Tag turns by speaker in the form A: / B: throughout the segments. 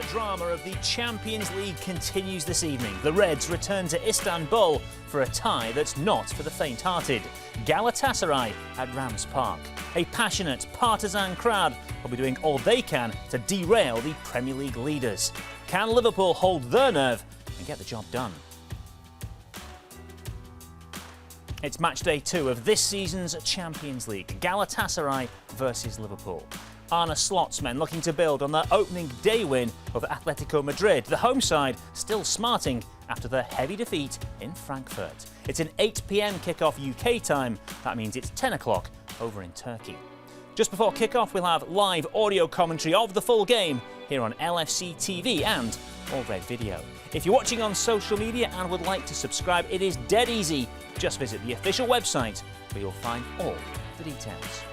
A: drama of the Champions League continues this evening. The Reds return to Istanbul for a tie that's not for the faint-hearted. Galatasaray at Rams Park. A passionate, partisan crowd will be doing all they can to derail the Premier League leaders. Can Liverpool hold their nerve and get the job done? It's match day 2 of this season's Champions League. Galatasaray versus Liverpool. Arne Slot's men looking to build on their opening day win over Atletico Madrid. The home side still smarting after their heavy defeat in Frankfurt. It's an 8 p.m. kick-off UK time. That means it's 10 o'clock over in Turkey. Just before kick-off, we'll have live audio commentary of the full game here on LFC TV and All Red Video. If you're watching on social media and would like to subscribe, it is dead easy. Just visit the official website where you'll find all the details.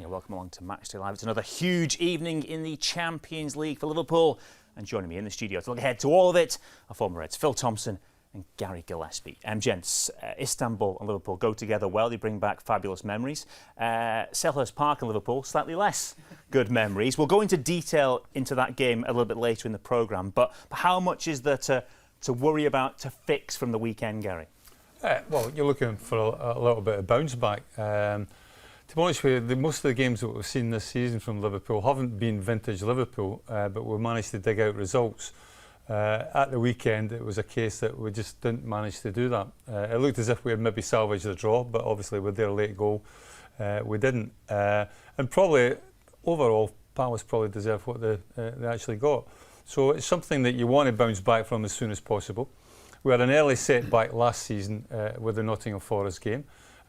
A: Yeah, welcome along to Matchday Live. It's another huge evening in the Champions League for Liverpool. And joining me in the studio to look ahead to all of it are former Reds Phil Thompson and Gary Gillespie. Gents, Istanbul and Liverpool go together well. They bring back fabulous memories. Selhurst Park and Liverpool, slightly less good memories. We'll go into detail into that game a little bit later in the programme. But how much is there to worry about, to fix from the weekend, Gary?
B: Well, you're looking for a little bit of bounce back. To be honest with you, most of the games that we've seen this season from Liverpool haven't been vintage Liverpool, but we've managed to dig out results. At the weekend, it was a case that we just didn't manage to do that. It looked as if we had maybe salvaged the draw, but obviously with their late goal, we didn't. And probably, overall, Palace probably deserved what they actually got. So it's something that you want to bounce back from as soon as possible. We had an early setback last season with the Nottingham Forest game.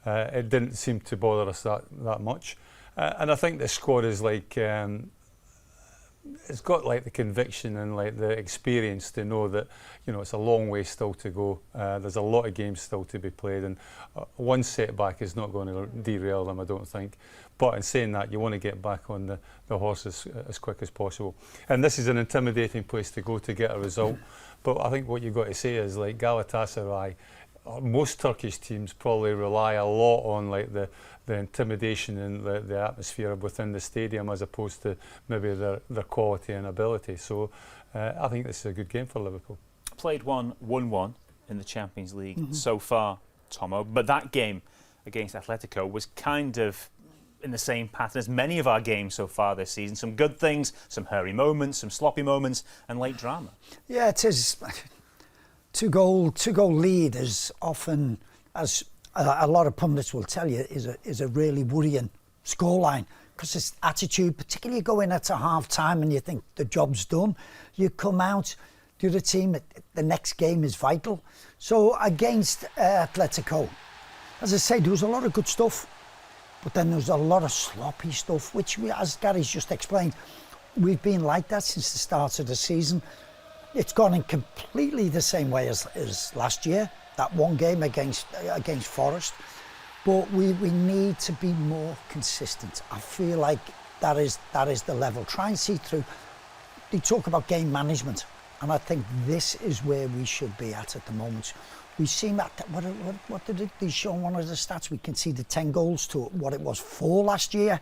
B: It didn't seem to bother us that much, and I think the squad is like it's got like the conviction and like the experience to know that it's a long way still to go. There's a lot of games still to be played, and one setback is not going to derail them, I don't think. But in saying that, you want to get back on the horse as quick as possible. And this is an intimidating place to go to get a result. But I think what you've got to say is like Galatasaray. Most Turkish teams probably rely a lot on like the intimidation and the atmosphere within the stadium as opposed to maybe their quality and ability. So I think this is a good game for Liverpool.
A: Played 1-1 in the Champions League so far, Tomo, but that game against Atletico was kind of in the same pattern as many of our games so far this season. Some good things, some hurry moments, some sloppy moments and late drama.
C: Yeah, it is. Two-goal lead is often, as a lot of pundits will tell you, is a really worrying scoreline because it's attitude, particularly going at a half-time and you think the job's done. You come out, the other team, the next game is vital. So against Atletico, as I say, there was a lot of good stuff, but then there was a lot of sloppy stuff, which, as Gary's just explained, we've been like that since the start of the season. It's gone in completely the same way as last year, that one game against Forest. But we need to be more consistent. I feel like that is the level. Try and see through. They talk about game management, and I think this is where we should be at the moment. We seem at what did they show on one of the stats? We can see the 10 goals to what it was 4 last year.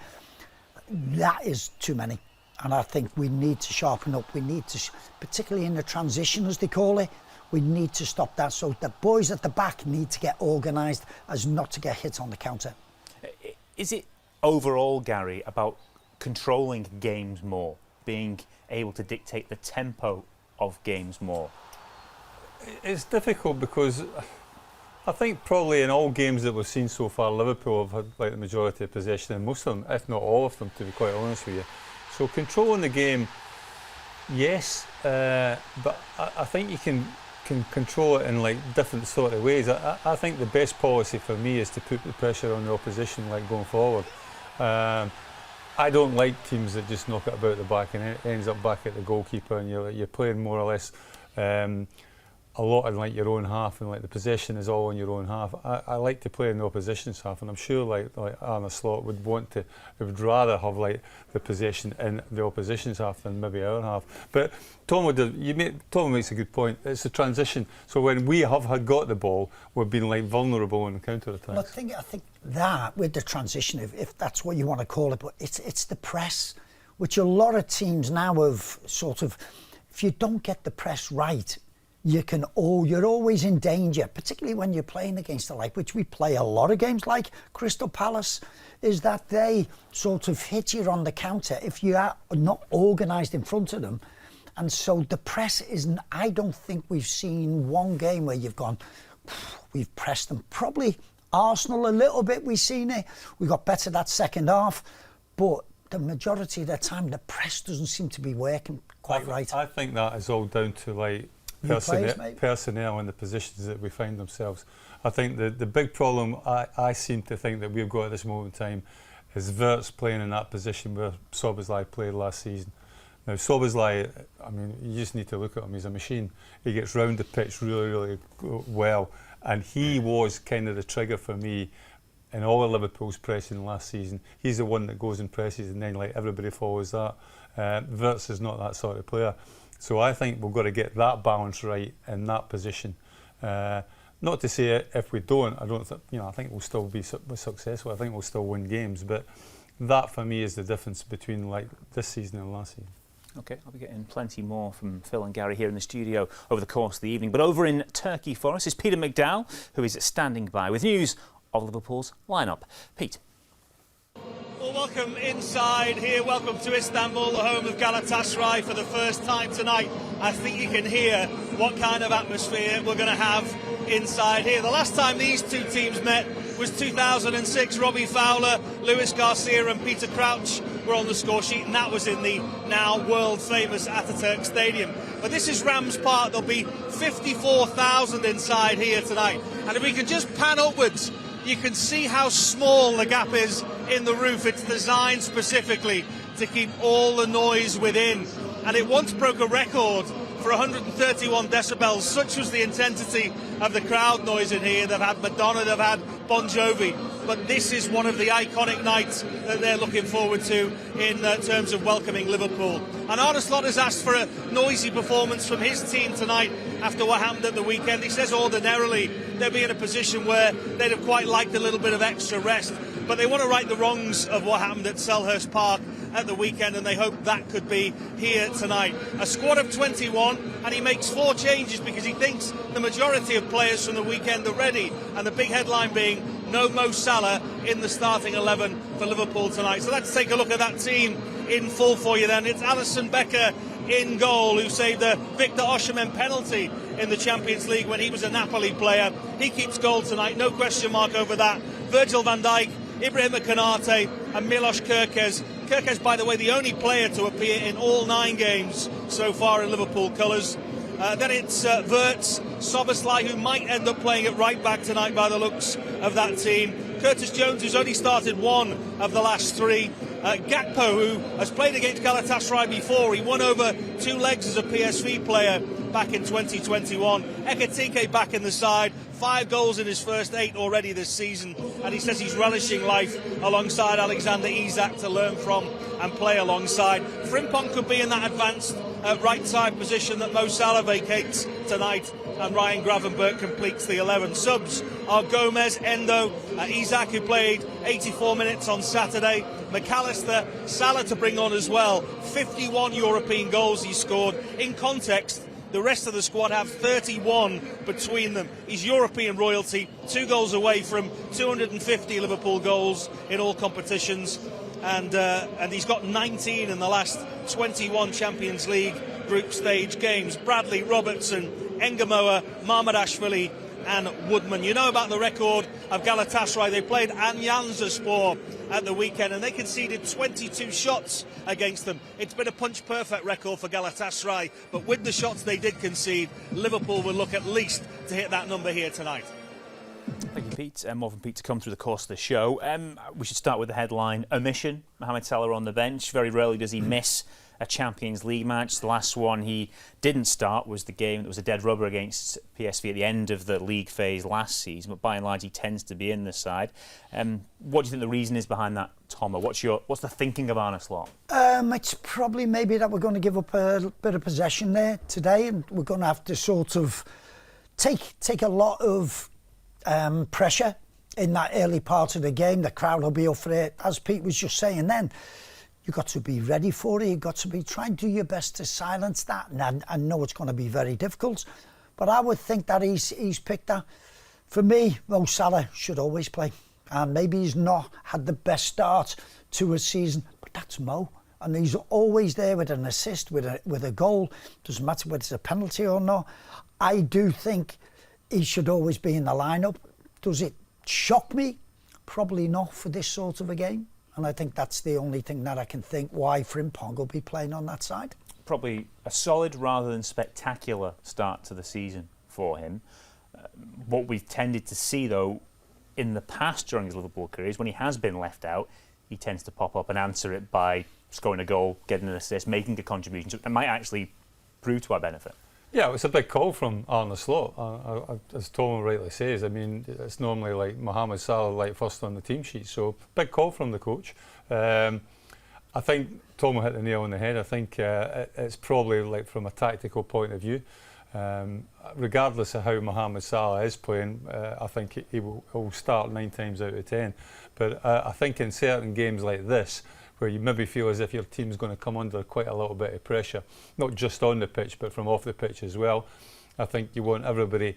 C: That is too many. And I think we need to sharpen up. We need to, particularly in the transition, as they call it, we need to stop that. So the boys at the back need to get organised as not to get hit on the counter.
A: Is it overall, Gary, about controlling games more, being able to dictate the tempo of games more?
B: It's difficult because I think probably in all games that we've seen so far, Liverpool have had like the majority of possession in most of them, if not all of them, to be quite honest with you. So controlling the game, yes, but I think you can control it in like different sort of ways. I think the best policy for me is to put the pressure on the opposition like going forward. I don't like teams that just knock it about the back and it ends up back at the goalkeeper and you're playing more or less a lot in like your own half, and like the possession is all in your own half. I like to play in the opposition's half, and I'm sure like Arne Slot would rather have like the possession in the opposition's half than maybe our half. But Tom makes a good point. It's a transition. So when we have got the ball, we've been like vulnerable in counter attacks.
C: Well, I think that with the transition, if that's what you want to call it, but it's the press, which a lot of teams now have sort of. If you don't get the press right, you're always in danger, particularly when you're playing against the like, which we play a lot of games like Crystal Palace, is that they sort of hit you on the counter if you are not organised in front of them. And so the press isn't, I don't think we've seen one game where you've gone, we've pressed them. Probably Arsenal a little bit, we've seen it. We got better that second half, but the majority of the time the press doesn't seem to be working quite right.
B: I think that is all down to like personnel and the positions that we find themselves. I think the big problem I seem to think that we've got at this moment in time is Wirtz playing in that position where Szoboszlai played last season. Now Szoboszlai, I mean, you just need to look at him, he's a machine. He gets round the pitch really, really well, and he was kind of the trigger for me in all of Liverpool's pressing last season. He's the one that goes and presses, and then like everybody follows that. Wirtz is not that sort of player. So I think we've got to get that balance right in that position. Not to say if we don't, I think we'll still be successful. I think we'll still win games. But that for me is the difference between like this season and last season.
A: OK, I'll be getting plenty more from Phil and Gary here in the studio over the course of the evening. But over in Turkey for us is Peter McDowell, who is standing by with news of Liverpool's lineup. Pete.
D: Well, welcome inside here. Welcome to Istanbul, the home of Galatasaray for the first time tonight. I think you can hear what kind of atmosphere we're going to have inside here. The last time these two teams met was 2006. Robbie Fowler, Luis Garcia and Peter Crouch were on the score sheet, and that was in the now world-famous Ataturk Stadium. But this is Rams Park. There'll be 54,000 inside here tonight. And if we can just pan upwards, you can see how small the gap is in the roof. It's designed specifically to keep all the noise within. And it once broke a record for 131 decibels. Such was the intensity of the crowd noise in here. They've had Madonna, they've had Bon Jovi. But this is one of the iconic nights that they're looking forward to in terms of welcoming Liverpool. And Arne Slot has asked for a noisy performance from his team tonight after what happened at the weekend. He says ordinarily they'd be in a position where they'd have quite liked a little bit of extra rest, but they want to right the wrongs of what happened at Selhurst Park at the weekend, and they hope that could be here tonight. A squad of 21, and he makes 4 changes because he thinks the majority of players from the weekend are ready, and the big headline being no Mo Salah in the starting 11 for Liverpool tonight. So let's take a look at that team in full for you then. It's Alisson Becker in goal, who saved the Victor Osimhen penalty in the Champions League when he was a Napoli player. He keeps goal tonight, no question mark over that. Virgil van Dijk, Ibrahima Konate and Milos Kerkez. Kerkez, by the way, the only player to appear in all 9 games so far in Liverpool colours. Then it's Wirtz, Szoboszlai, who might end up playing at right back tonight by the looks of that team. Curtis Jones, who's only started 1 of the last 3. Gakpo, who has played against Galatasaray before. He won over 2 legs as a PSV player back in 2021. Ekitike back in the side. 5 goals in his first 8 already this season. And he says he's relishing life alongside Alexander-Isak to learn from and play alongside. Frimpong could be in that advanced right side position that Mo Salah vacates tonight, and Ryan Gravenberch completes the 11. Subs are Gomez, Endo, Isak, who played 84 minutes on Saturday, McAllister, Salah to bring on as well. 51 European goals he scored. In context, the rest of the squad have 31 between them. He's European royalty, 2 goals away from 250 Liverpool goals in all competitions. And he's got 19 in the last 21 Champions League group stage games. Bradley, Robertson, Engamoa, Marmadashvili and Woodman. You know about the record of Galatasaray. They played Antalyaspor at the weekend and they conceded 22 shots against them. It's been a punch-perfect record for Galatasaray, but with the shots they did concede, Liverpool will look at least to hit that number here tonight.
A: Thank you, Pete. More from Pete to come through the course of the show. We should start with the headline: omission. Mohamed Salah on the bench. Very rarely does he miss a Champions League match. The last one he didn't start was the game that was a dead rubber against PSV at the end of the league phase last season, but by and large he tends to be in the side. What do you think the reason is behind that, Tom? What's the thinking of Arne Slot?
C: It's probably maybe that we're going to give up a bit of possession there today, and we're going to have to sort of take a lot of pressure in that early part of the game. The crowd will be up for it, as Pete was just saying then. You've got to be ready for it. You've got to try and do your best to silence that. And I know it's going to be very difficult, but I would think that he's picked that. For me, Mo Salah should always play. And maybe he's not had the best start to a season, but that's Mo. And he's always there with an assist, with a goal. Doesn't matter whether it's a penalty or not. I do think he should always be in the lineup. Does it shock me? Probably not for this sort of a game. And I think that's the only thing that I can think why Frimpong will be playing on that side.
A: Probably a solid rather than spectacular start to the season for him. What we've tended to see, though, in the past during his Liverpool career is when he has been left out, he tends to pop up and answer it by scoring a goal, getting an assist, making a contribution. So it might actually prove to our benefit.
B: Yeah, it was a big call from Arne Slot, as Tom rightly says. I mean, it's normally like Mohamed Salah like first on the team sheet, so big call from the coach. I think Tom hit the nail on the head. I think it's probably like from a tactical point of view. Regardless of how Mohamed Salah is playing, I think he'll start 9 times out of 10. But I think in certain games like this, where you maybe feel as if your team's going to come under quite a little bit of pressure, not just on the pitch but from off the pitch as well. I think you want everybody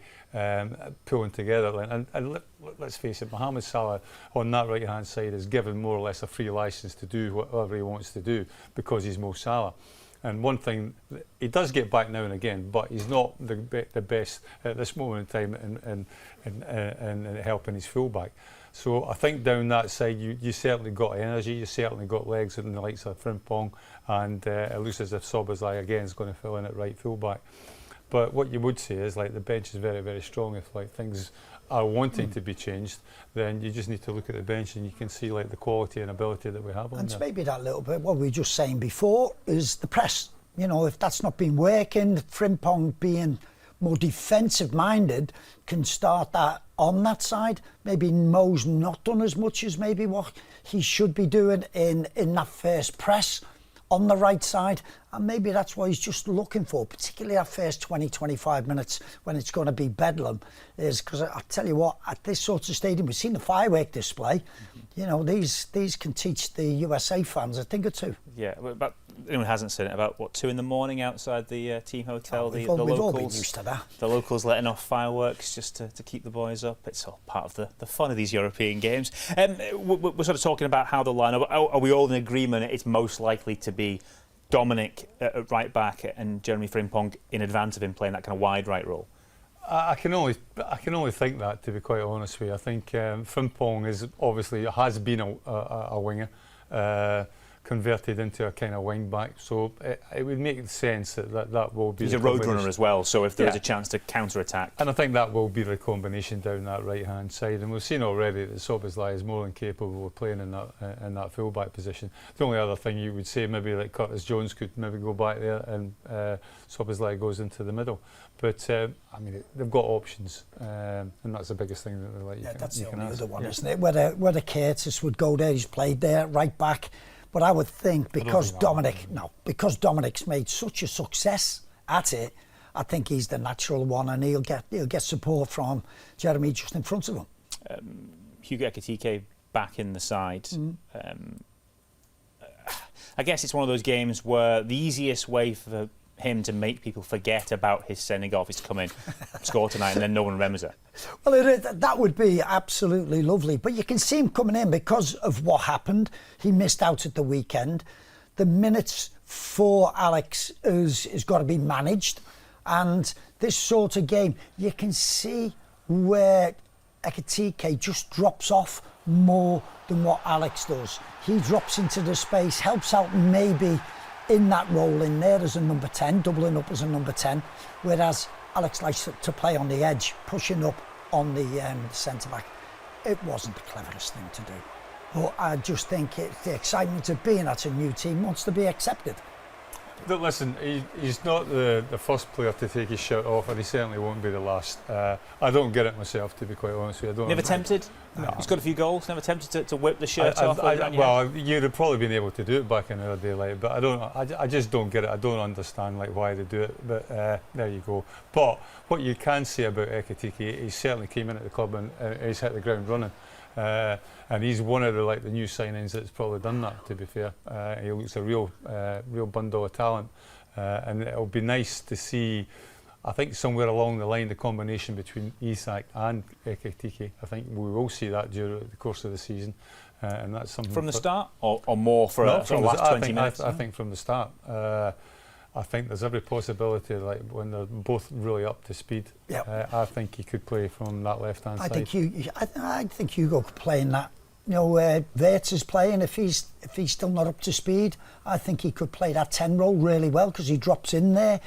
B: pulling together. And let's face it, Mohamed Salah on that right hand side is given more or less a free licence to do whatever he wants to do because he's Mo Salah. And one thing, he does get back now and again, but he's not the best at this moment in time in helping his fullback. So I think down that side, you certainly got energy, you certainly got legs in the likes of Frimpong, and it looks as if Szoboszlai again is going to fill in at right fullback. But what you would say is like the bench is very, very strong. If like things are wanting to be changed, then you just need to look at the bench and you can see like the quality and ability that we have on there.
C: And maybe that little bit, what we were just saying before, is the press. You know, if that's not been working, Frimpong being more defensive minded can start that on that side. Maybe Mo's not done as much as maybe what he should be doing in that first press on the right side, and maybe that's what he's just looking for, particularly that first 20-25 minutes when it's going to be bedlam, is because I tell you what, at this sort of stadium, we've seen the firework display. You know, these can teach the USA fans a thing or two.
A: Yeah, but anyone hasn't seen it, about what, 2 a.m. outside the team hotel.
C: We've
A: the
C: all
A: locals
C: been used to that.
A: The locals letting off fireworks just to keep the boys up. It's all part of the fun of these European games. We're sort of talking about how the lineup. Are we all in agreement it's most likely to be Dominic at right back and Jeremy Frimpong in advance of him playing that kind of wide right role?
B: I can only think that, to be quite honest with you. I think Frimpong has been a winger, converted into a kind of wing back, so it would make sense that will be.
A: He's a road runner as well, so if there is a chance to counter attack,
B: and I think that will be the combination down that right hand side. And we've seen already that Szoboszlai is more than capable of playing in that full back position. The only other thing you would say, maybe like Curtis Jones could maybe go back there and Szoboszlai goes into the middle. But I mean, they've got options, and that's the biggest thing that they like.
C: Yeah, that's the only other one, isn't it? Whether Curtis would go there, he's played there right back. But I would think because Dominic's made such a success at it, I think he's the natural one, and he'll get support from Jeremy just in front of him.
A: Hugo Ekitike back in the side. I guess it's one of those games where the easiest way for him to make people forget about his sending off is to come in, score tonight, and then no one remembers it.
C: Well, that would be absolutely lovely. But you can see him coming in because of what happened. He missed out at the weekend. The minutes for Alex is got to be managed. And this sort of game, you can see where Ekitike just drops off more than what Alex does. He drops into the space, helps out maybe in that role in there as a number 10, doubling up as a number 10, whereas Alex likes to play on the edge, pushing up on the centre-back. It wasn't the cleverest thing to do. But I just think the excitement of being at a new team wants to be accepted.
B: But listen, he's not the first player to take his shirt off, and he certainly won't be the last. I don't get it myself, to be quite honest with you.
A: Never tempted?
B: No.
A: He's got a few goals. Never tempted to whip the shirt off?
B: Well, you'd have probably been able to do it back in the day, like, but I just don't get it. I don't understand like why they do it. But there you go. But what you can say about Ekitike, he certainly came in at the club and he's hit the ground running. And he's one of the new signings that's probably done that, to be fair. He looks a real bundle of talent, and it'll be nice to see, I think somewhere along the line, the combination between Isak and Ekitike. I think we will see that during the course of the season, and that's something
A: from the start, or more for the last 20 minutes.
B: I think from the start. I think there's every possibility, like when they're both really up to speed.
C: Yep.
B: I think he could play from that left-hand side.
C: I think Hugo could play in that. You know, Wirtz is playing. If he's still not up to speed, I think he could play that 10 role really well because he drops in there.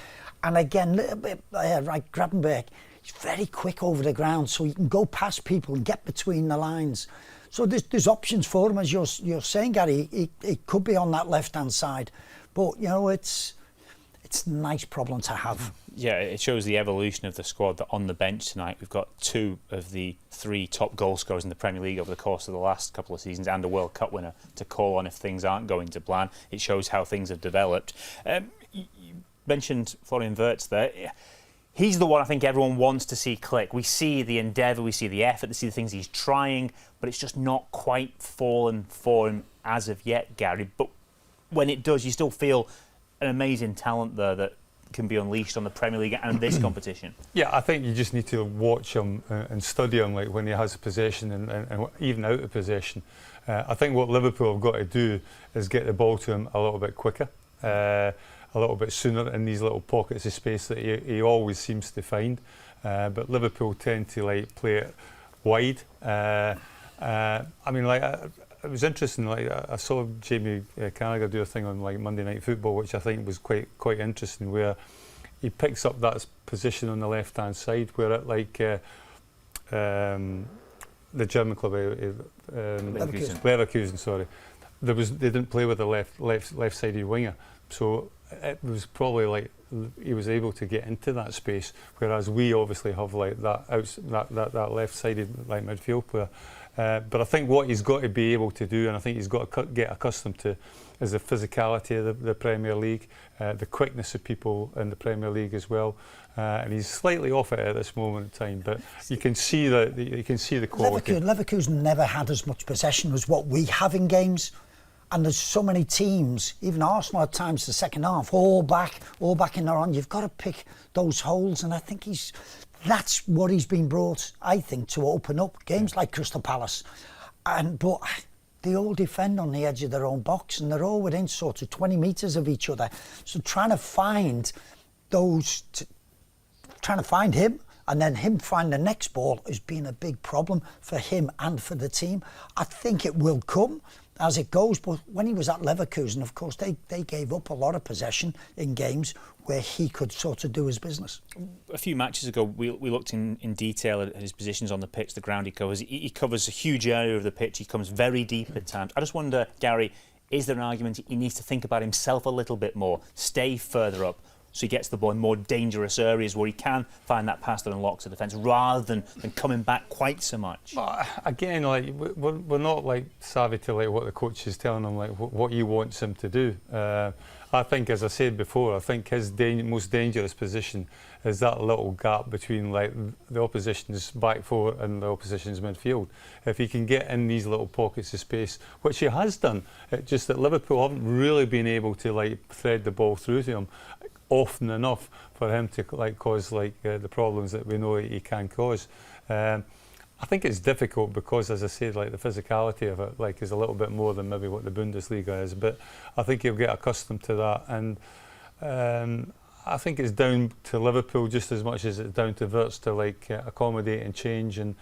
C: And again, a little bit like Gravenberch, he's very quick over the ground, so he can go past people and get between the lines. So there's options for him, as you're saying, Gary. He could be on that left-hand side, but you know it's a nice problem to have.
A: Yeah, it shows the evolution of the squad that on the bench tonight we've got 2 of the 3 top goal scorers in the Premier League over the course of the last couple of seasons and a World Cup winner to call on if things aren't going to plan. It shows how things have developed. You mentioned Florian Wirtz there. He's the one I think everyone wants to see click. We see the endeavour, we see the effort, we see the things he's trying, but it's just not quite fallen for him as of yet, Gary. But when it does, you still feel an amazing talent there that can be unleashed on the Premier League and this competition.
B: Yeah, I think you just need to watch him and study him, like when he has possession and even out of possession. I think what Liverpool have got to do is get the ball to him a little bit quicker, a little bit sooner in these little pockets of space that he always seems to find. But Liverpool tend to play it wide. I mean, it was interesting. I saw Jamie Carragher do a thing on Monday Night Football, which I think was quite interesting, where he picks up that position on the left-hand side, where it the German club, Leverkusen, sorry, they didn't play with a left-sided winger, so it was probably he was able to get into that space, whereas we obviously have that left-sided midfield player. But I think what he's got to be able to do, and I think he's got to get accustomed to, is the physicality of the Premier League, the quickness of people in the Premier League as well. And he's slightly off it at this moment in time, but you can see the quality.
C: Leverkusen never had as much possession as what we have in games. And there's so many teams, even Arsenal at times, the second half, all back in their own. You've got to pick those holes, and I think that's what he's been brought, I think, to open up games like Crystal Palace. But they all defend on the edge of their own box, and they're all within sort of 20 metres of each other. So trying to find him, and then him find the next ball has been a big problem for him and for the team. I think it will come as it goes, but when he was at Leverkusen, of course, they gave up a lot of possession in games where he could sort of do his business.
A: A few matches ago, we looked in detail at his positions on the pitch, the ground he covers. He covers a huge area of the pitch. He comes very deep at times. I just wonder, Gary, is there an argument he needs to think about himself a little bit more, stay further up, so he gets the ball in more dangerous areas where he can find that pass that unlocks the defence, rather than coming back quite so much?
B: Again, we're not savvy to what the coach is telling him, what he wants him to do. I think, as I said before, I think his most dangerous position is that little gap between the opposition's back four and the opposition's midfield. If he can get in these little pockets of space, which he has done, it's just that Liverpool haven't really been able to thread the ball through to him often enough for him to cause the problems that we know he can cause. I think it's difficult because, as I said, the physicality of it is a little bit more than maybe what the Bundesliga is. But I think he'll get accustomed to that, and I think it's down to Liverpool just as much as it's down to Wirtz to accommodate and change and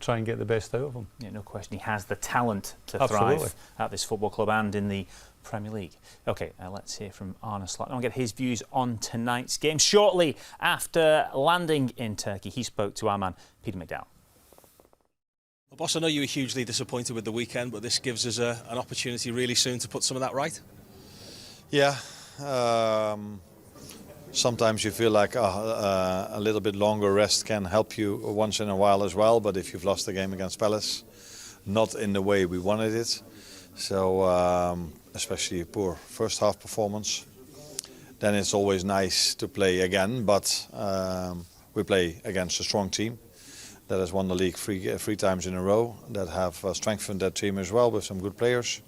B: try and get the best out of him.
A: Yeah, no question. He has the talent to
B: Absolutely.
A: thrive at this football club and in the Premier League. OK, let's hear from Arne Slot. I'll get his views on tonight's game. Shortly after landing in Turkey, he spoke to our man, Peter McDowell.
E: Boss, I know you were hugely disappointed with the weekend, but this gives us an opportunity really soon to put some of that right.
F: Yeah, sometimes you feel like a little bit longer rest can help you once in a while as well, but if you've lost the game against Palace, not in the way we wanted it, so especially a poor first half performance, then it's always nice to play again, but we play against a strong team that has won the league three times in a row, that have strengthened that team as well with some good players.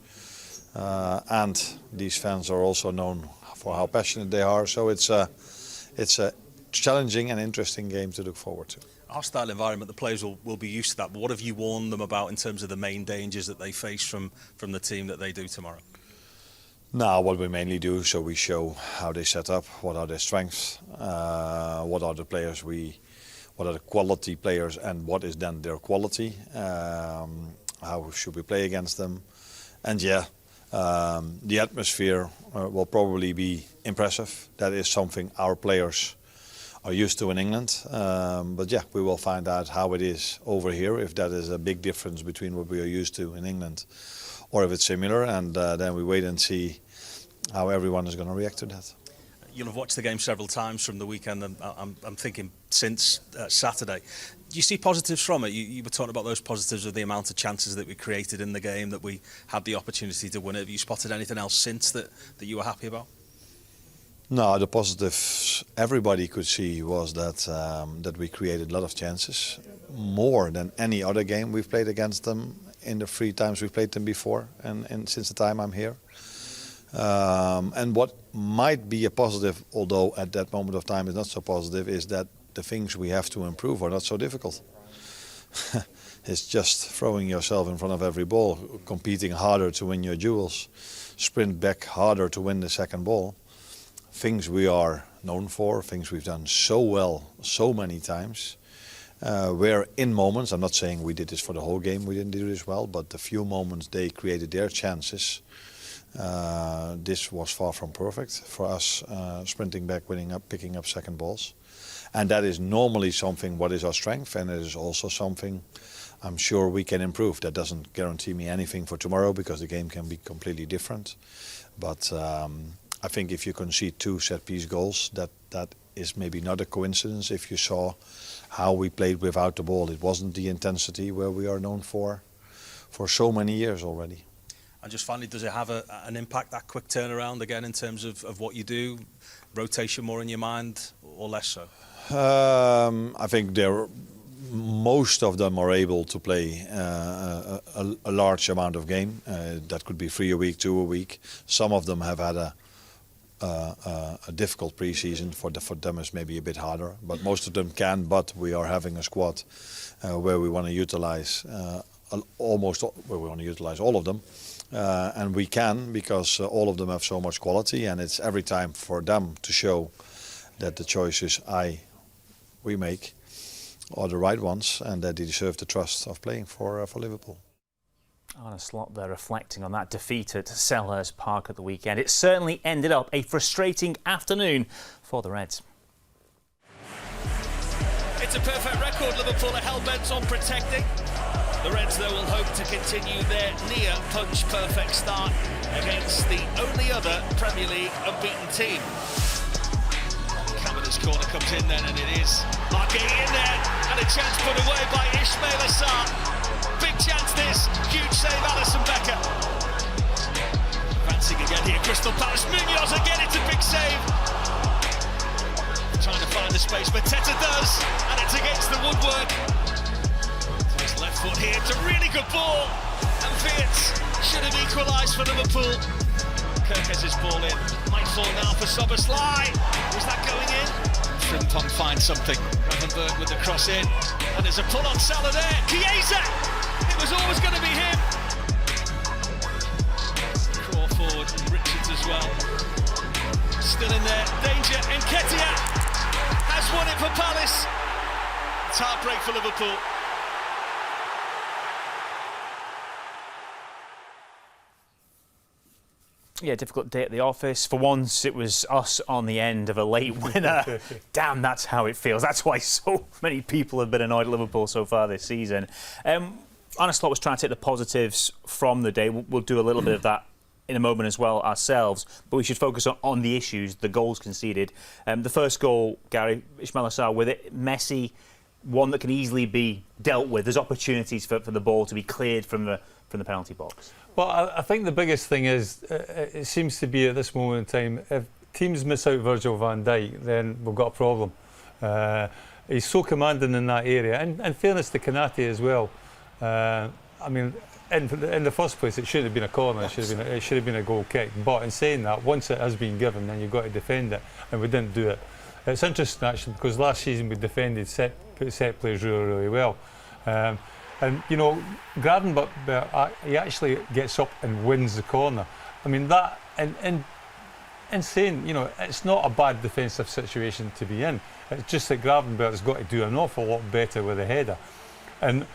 F: And these fans are also known for how passionate they are, so it's a challenging and interesting game to look forward to.
E: Hostile environment, the players will be used to that, but what have you warned them about in terms of the main dangers that they face from the team that they do tomorrow?
F: Now, what we mainly do, so we show how they set up, what are their strengths, what are the players what are the quality players and what is then their quality, how should we play against them, and yeah, the atmosphere will probably be impressive. That is something our players are used to in England, but yeah, we will find out how it is over here, if that is a big difference between what we are used to in England or if it's similar, and then we wait and see how everyone is going to react to that.
E: You'll have watched the game several times from the weekend, and I'm thinking since Saturday. Do you see positives from it? You were talking about those positives of the amount of chances that we created in the game, that we had the opportunity to win it. Have you spotted anything else since that you were happy about?
F: No, the positives everybody could see was that we created a lot of chances, more than any other game we've played against them in the 3 times we've played them before, and since the time I'm here. And what might be a positive, although at that moment of time is not so positive, is that the things we have to improve are not so difficult. It's just throwing yourself in front of every ball, competing harder to win your duels, sprint back harder to win the second ball. Things we are known for, things we've done so well so many times, where in moments, I'm not saying we did this for the whole game, we didn't do this well, but the few moments they created their chances, this was far from perfect for us, sprinting back, winning up, picking up second balls. And that is normally something what is our strength, and it is also something I'm sure we can improve. That doesn't guarantee me anything for tomorrow, because the game can be completely different. But I think if you concede 2 set-piece goals, that is maybe not a coincidence. If you saw how we played without the ball, it wasn't the intensity where we are known for so many years already.
E: And just finally, does it have an impact, that quick turnaround again, in terms of what you do? Rotation more in your mind, or less so?
F: I think most of them are able to play a large amount of game. That could be 3 a week, 2 a week. Some of them have had a difficult pre-season. For them it's maybe a bit harder, but most of them can. But we are having a squad where we want to utilize all of them. And we can, because all of them have so much quality, and it's every time for them to show that the choices we make are the right ones, and that they deserve the trust of playing for Liverpool.
A: Arne Slot there reflecting on that defeat at Selhurst Park at the weekend. It certainly ended up a frustrating afternoon for the Reds.
D: It's a perfect record Liverpool are hell-bent on protecting. The Reds, though, will hope to continue their near-punch-perfect start against the only other Premier League unbeaten team. Cameron's corner comes in then, and it is Marquet in there, and a chance put away by Ismail Assar. Big chance this, huge save Alisson Becker. Advancing again here, Crystal Palace, Munoz again, it's a big save. Trying to find the space, Mateta does, and it's against the woodwork. His left foot here, it's a really good ball, and Wirtz should have equalised for Liverpool. Kirk has his ball in, might fall now for Szoboszlai. Was that going in? Frimpong finds something. Gravenberg with the cross in, and there's a pull on Salah there. Chiesa! It was always going to be him. Crawford, Richards as well. Still in there, danger, Nketiah has won it for Palace. It's heartbreak for Liverpool.
A: Yeah, difficult day at the office. For once, it was us on the end of a late winner. Damn, that's how it feels. That's why so many people have been annoyed at Liverpool so far this season. Arne Slot was trying to take the positives from the day. We'll do a little bit of that in a moment as well ourselves, but we should focus on the issues, the goals conceded. The first goal, Gary, Ismail Assar with it, messy, one that can easily be dealt with. There's opportunities for the ball to be cleared from the penalty box.
B: Well, I think the biggest thing is, it seems to be at this moment in time, if teams miss out Virgil van Dijk, then we've got a problem. He's so commanding in that area, and in fairness to Konate as well. I mean, in the first place, it should have been a corner. It should have been a goal kick. But in saying that, once it has been given, then you've got to defend it, and we didn't do it. It's interesting actually, because last season we defended set plays really well. And you know, Gravenberch, he actually gets up and wins the corner. I mean, that in saying, you know, it's not a bad defensive situation to be in. It's just that Gravenberch has got to do an awful lot better with a header. And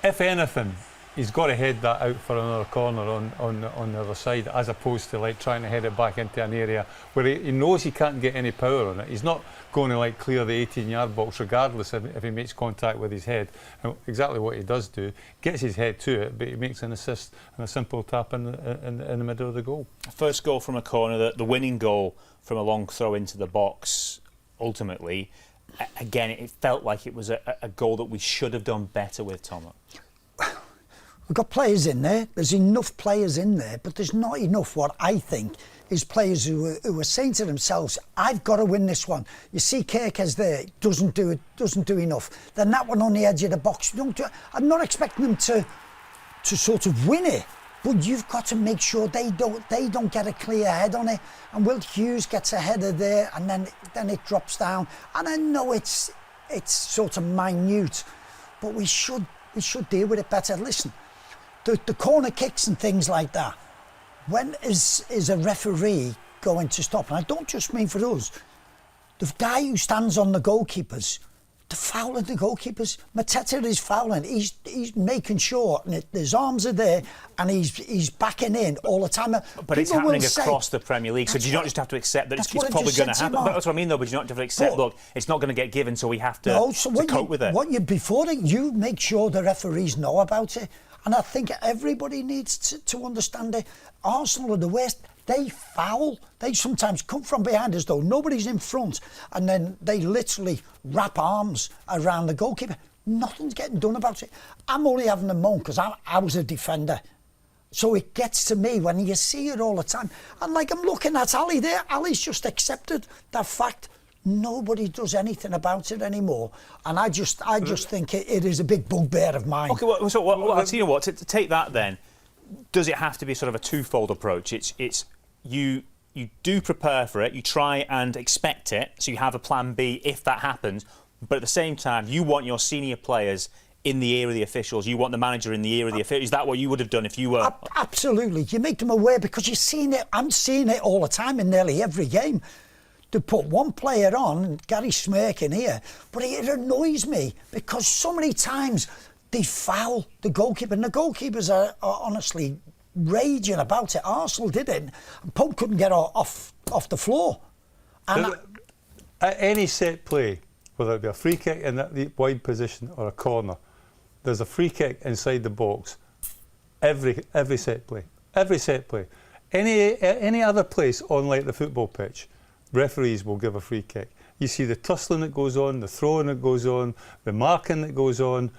B: if anything, he's got to head that out for another corner on the other side, as opposed to like trying to head it back into an area where he knows he can't get any power on it. He's not going to like clear the 18-yard box regardless if he makes contact with his head. And exactly what he does do, gets his head to it, but he makes an assist and a simple tap in the middle of the goal.
A: First goal from a corner, the winning goal from a long throw into the box, ultimately, again, it felt like it was a goal that we should have done better with, Thomas.
C: We've got players in there. There's enough players in there, but there's not enough, what I think, is players who are saying to themselves, I've got to win this one. You see Kerkez there, doesn't do enough. Then that one on the edge of the box, I'm not expecting them to sort of win it, but you've got to make sure they don't get a clear head on it. And Will Hughes gets a header there, and then it drops down. And I know it's sort of minute, but we should deal with it better. Listen, the corner kicks and things like that, when is a referee going to stop? And I don't just mean for us. The guy who stands on the goalkeepers, they're fouling the goalkeepers. Mateta is fouling. He's making sure that his arms are there and he's backing in all the time.
A: But it's happening across the Premier League, so do you not just have to accept that it's probably going to happen? But that's what I mean, though. But you don't have to accept, look, it's not going to get given, so we have to cope with it. Before you make sure the referees know about it. And I think everybody needs to understand it. Arsenal are the worst. They foul. They sometimes come from behind as though nobody's in front, and then they literally wrap arms around the goalkeeper. Nothing's getting done about it. I'm only having a moan because I was a defender. So it gets to me when you see it all the time. And like I'm looking at Ali there, Ali's just accepted that fact. Nobody does anything about it anymore, and I just think it is a big bugbear of mine. Okay, well, I'll tell you what. To take that then, does it have to be sort of a twofold approach? It's you do prepare for it, you try and expect it, so you have a plan B if that happens. But at the same time, you want your senior players in the ear of the officials. You want the manager in the ear of the officials. Is that what you would have done if you were?
C: Absolutely. You make them aware because you've seen it. I'm seeing it all the time in nearly every game. To put one player on, and Gary's smirking here, but it annoys me because so many times they foul the goalkeeper, and the goalkeepers are honestly raging about it. Arsenal did it, and Pope couldn't get off the floor. And
B: at any set play, whether it be a free kick in that wide position or a corner, there's a free kick inside the box. Every set play, any other place on like the football pitch, referees will give a free kick. You see the tussling that goes on, the throwing that goes on, the marking that goes on,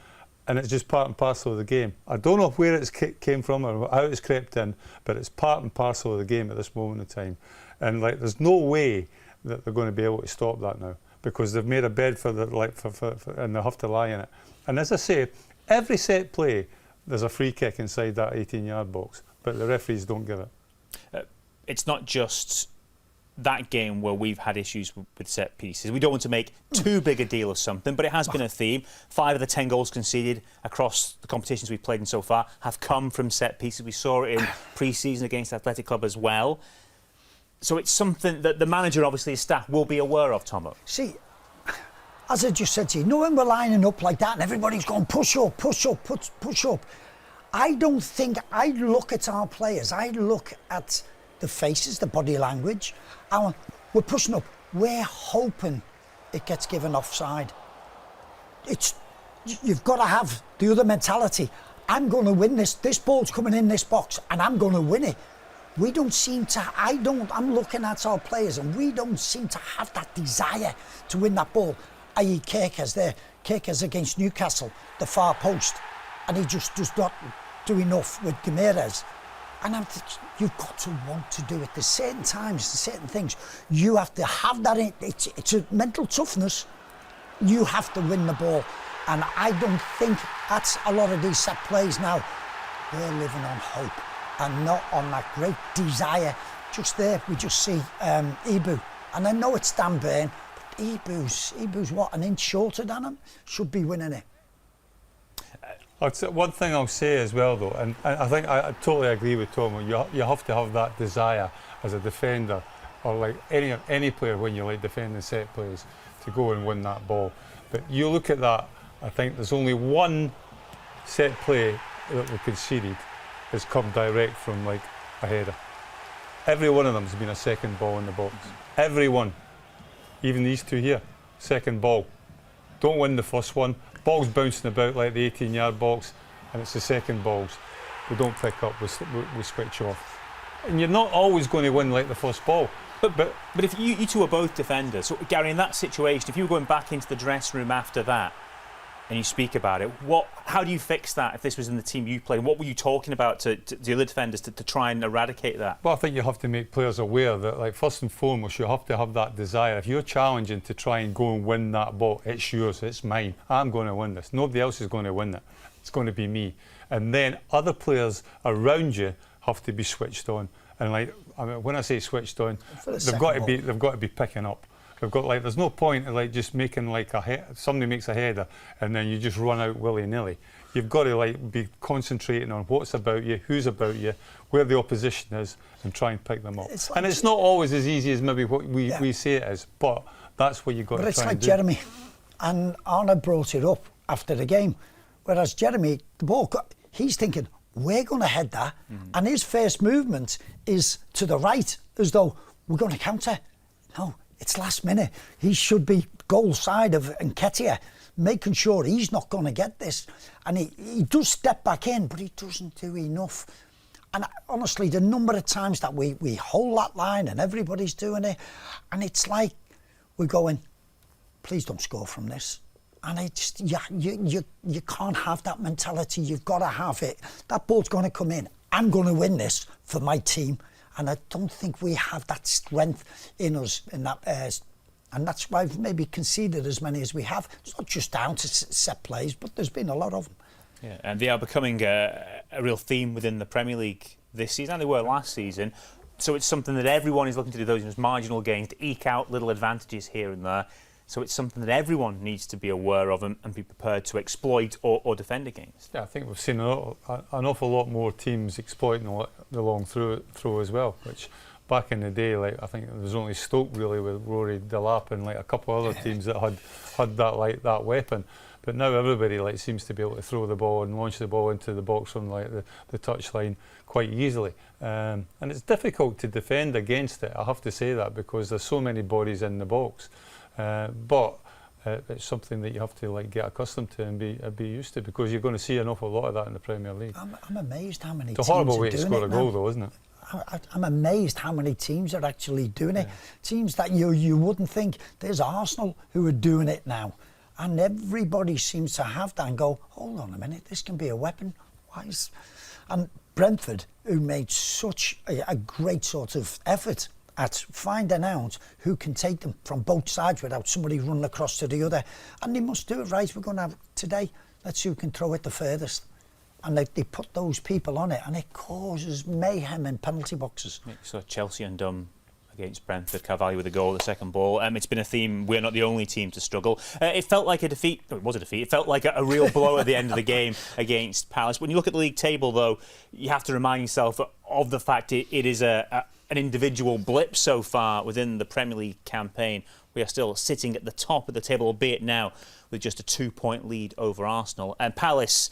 B: and it's just part and parcel of the game. I don't know where it came from or how it's crept in, but it's part and parcel of the game at this moment in time. And like, there's no way that they're going to be able to stop that now because they've made a bed for and they have to lie in it. And as I say, every set play, there's a free kick inside that 18-yard box, but the referees don't give it.
A: It's not just that game where we've had issues with set pieces. We don't want to make too big a deal of something, but it has been a theme. 5 of the 10 goals conceded across the competitions we've played in so far have come from set pieces. We saw it in pre-season against Athletic Club as well. So it's something that the manager, obviously his staff, will be aware of, Tomo.
C: See, as I just said to you, when we're lining up like that and everybody's going push up, push up, I don't think I look at our players. I look at the faces, the body language. And we're pushing up. We're hoping it gets given offside. You've got to have the other mentality. I'm going to win this. This ball's coming in this box and I'm going to win it. We don't seem to, I'm looking at our players and we don't seem to have that desire to win that ball. I.e. Kirker's there. Kirker's against Newcastle, the far post, and he just does not do enough with Gameres. And I'm thinking, you've got to want to do it. There's certain times, there's certain things. You have to have that. It's a mental toughness. You have to win the ball. And I don't think that's a lot of these set plays now. We're living on hope and not on that great desire. Just there, we just see Ibu. And I know it's Dan Burn, but Ibu's what, an inch shorter than him? Should be winning it.
B: One thing I'll say as well, though, and I think I totally agree with Tom. You have to have that desire as a defender, or like any player when you're like defending set plays, to go and win that ball. But you look at that, I think there's only one set play that we conceded has come direct from like a header. Every one of them has been a second ball in the box. Every one, even these two here, second ball. Don't win the first one. Ball's bouncing about like the 18-yard box, and it's the second balls we don't pick up, we switch off. And you're not always going to win like the first ball.
A: But if you two are both defenders, so Gary, in that situation, if you were going back into the dressing room after that, and you speak about it, how do you fix that if this was in the team you played? What were you talking about to the other defenders to try and eradicate that?
B: Well, I think you have to make players aware that, like, first and foremost, you have to have that desire. If you're challenging to try and go and win that ball, it's yours, it's mine. I'm going to win this. Nobody else is going to win it. It's going to be me. And then other players around you have to be switched on. And like, I mean, when I say switched on, they've got to be picking up. They've got, like, there's no point in like just making like somebody makes a header and then you just run out willy-nilly. You've got to like be concentrating on what's about you, who's about you, where the opposition is, and try and pick them up. And it's not always as easy as maybe what we say it is, but that's what you've got to try and do.
C: But it's like Jeremy, and Arnold brought it up after the game, whereas Jeremy, the ball, he's thinking, we're going to head that, and his first movement is to the right, as though we're going to counter. No, it's last minute. He should be goal side of Nketiah, making sure he's not going to get this. And he does step back in, but he doesn't do enough. And honestly, the number of times that we hold that line and everybody's doing it, and it's like we're going, please don't score from this. And it's you can't have that mentality. You've got to have it. That ball's going to come in. I'm going to win this for my team. And I don't think we have that strength in us in that, and that's why we've maybe conceded as many as we have. It's not just down to set plays, but there's been a lot of them.
A: Yeah, and they are becoming a real theme within the Premier League this season, and they were last season. So it's something that everyone is looking to do, those marginal gains, to eke out little advantages here and there. So it's something that everyone needs to be aware of and be prepared to exploit or defend against.
B: Yeah, I think we've seen an awful lot more teams exploiting the long throw as well, which back in the day, like, I think there was only Stoke really with Rory Delap and like a couple of other teams that had that weapon. But now everybody like seems to be able to throw the ball and launch the ball into the box from like the touchline quite easily. And it's difficult to defend against it, I have to say that, because there's so many bodies in the box. But it's something that you have to like get accustomed to and be used to, because you're going to see an awful lot of that in the Premier League.
C: I'm amazed how many.
B: It's a horrible way to score a goal, though, isn't it?
C: I'm amazed how many teams are actually doing it. Teams that you wouldn't think. There's Arsenal who are doing it now, and everybody seems to have that and go, hold on a minute, this can be a weapon. And Brentford, who made such a great sort of effort at finding out who can take them from both sides without somebody running across to the other. And they must do it right. We're going to have today, let's see who can throw it the furthest. And they put those people on it, and it causes mayhem in penalty boxes.
A: So Chelsea undone against Brentford. Carvalho with a goal, the second ball. It's been a theme. We're not the only team to struggle. It felt like a defeat. It was a defeat. It felt like a real blow at the end of the game against Palace. When you look at the league table, though, you have to remind yourself of the fact it is an individual blip so far within the Premier League campaign. We are still sitting at the top of the table, albeit now with just a 2-point lead over Arsenal. And Palace,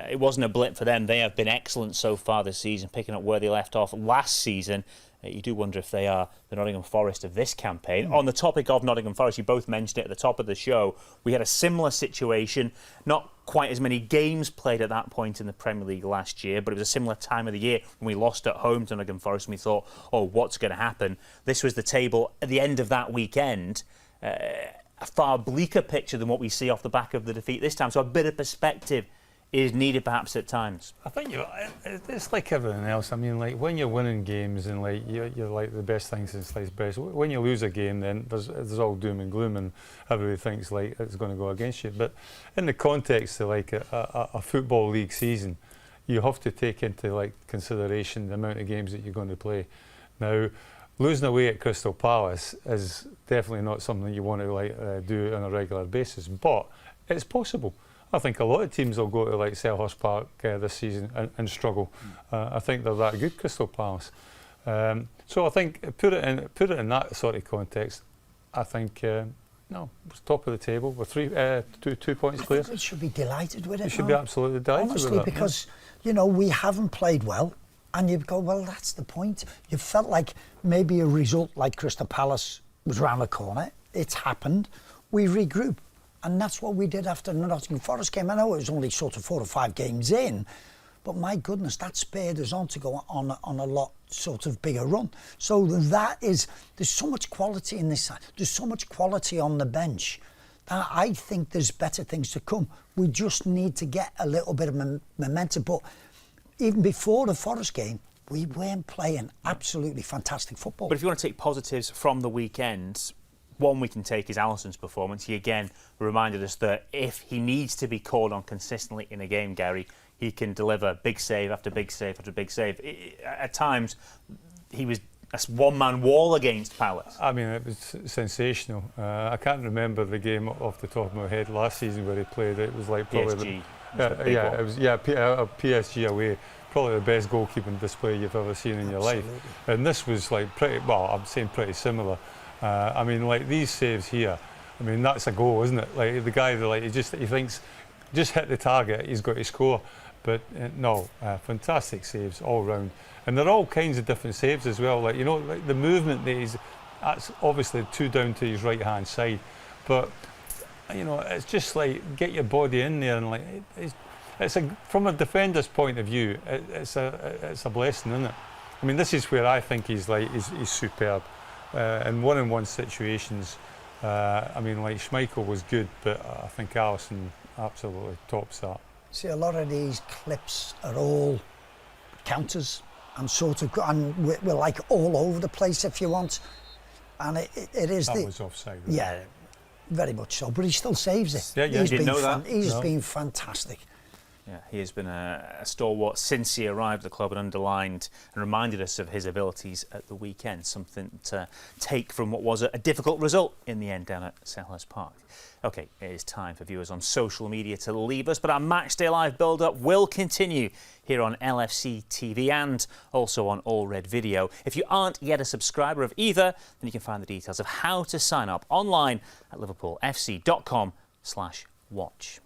A: it wasn't a blip for them. They have been excellent so far this season, picking up where they left off last season. You do wonder if they are the Nottingham Forest of this campaign. On the topic of Nottingham Forest, you both mentioned it at the top of the show. We had a similar situation, not quite as many games played at that point in the Premier League last year, but it was a similar time of the year when we lost at home to Nottingham Forest and we thought, oh, what's going to happen? This was the table at the end of that weekend. A far bleaker picture than what we see off the back of the defeat this time. So a bit of perspective is needed perhaps at times.
B: I think it's like everything else. I mean, like when you're winning games and like you're like the best thing since sliced bread. When you lose a game, then there's all doom and gloom, and everybody thinks like it's going to go against you. But in the context of like a football league season, you have to take into like consideration the amount of games that you're going to play. Now, losing away at Crystal Palace is definitely not something you want to do on a regular basis, but it's possible. I think a lot of teams will go to like Selhurst Park this season and struggle. I think they're that good, Crystal Palace. So I think put it in that sort of context. I think no, it's top of the table. We're 2 points clear.
C: We should be delighted with it.
B: We should be absolutely delighted
C: honestly,
B: with that.
C: Because we haven't played well, and you go, well, that's the point. You felt like maybe a result like Crystal Palace was round the corner. It's happened. We regroup. And that's what we did after the Nottingham Forest game. I know it was only sort of 4 or 5 games in, but my goodness, that spurred us on to go on a lot sort of bigger run. So there's so much quality in this side. There's so much quality on the bench that I think there's better things to come. We just need to get a little bit of momentum. But even before the Forest game, we weren't playing absolutely fantastic football.
A: But if you want to take positives from the weekend, one we can take is Alisson's performance. He again reminded us that if he needs to be called on consistently in a game, Gary, he can deliver big save after big save after big save. At times, he was a one-man wall against Palace.
B: I mean, it was sensational. I can't remember the game off the top of my head last season where he played. It was like probably PSG away. Probably the best goalkeeping display you've ever seen in your life. And this was like I'm saying pretty similar. I mean, like these saves here, I mean, that's a goal, isn't it? Like the guy that he thinks just hit the target, he's got to score. But no, fantastic saves all round. And they're all kinds of different saves as well. Like, like the movement that's obviously two down to his right hand side. But, it's just like get your body in there and like, from a defender's point of view, it's a blessing, isn't it? I mean, this is where I think he's superb. In one-on-one situations, I mean, like Schmeichel was good, but I think Alisson absolutely tops that.
C: See, a lot of these clips are all counters and we're like all over the place if you want. And it is
B: that was offside. Right?
C: Yeah, very much so. But he still saves it.
B: Yeah,
C: He's been fantastic.
A: Yeah, he has been a stalwart since he arrived at the club and underlined and reminded us of his abilities at the weekend. Something to take from what was a difficult result in the end down at Selhurst Park. OK, it is time for viewers on social media to leave us, but our Matchday Live build-up will continue here on LFC TV and also on All Red Video. If you aren't yet a subscriber of either, then you can find the details of how to sign up online at liverpoolfc.com/watch.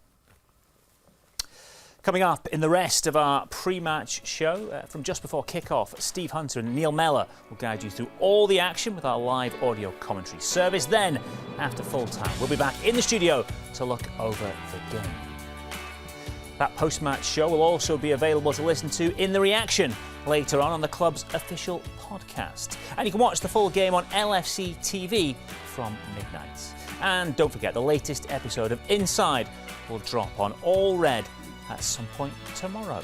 A: Coming up in the rest of our pre-match show, from just before kick-off, Steve Hunter and Neil Mellor will guide you through all the action with our live audio commentary service. Then, after full-time, we'll be back in the studio to look over the game. That post-match show will also be available to listen to in the reaction later on the club's official podcast. And you can watch the full game on LFC TV from midnight. And don't forget, the latest episode of Inside will drop on All Red at some point tomorrow.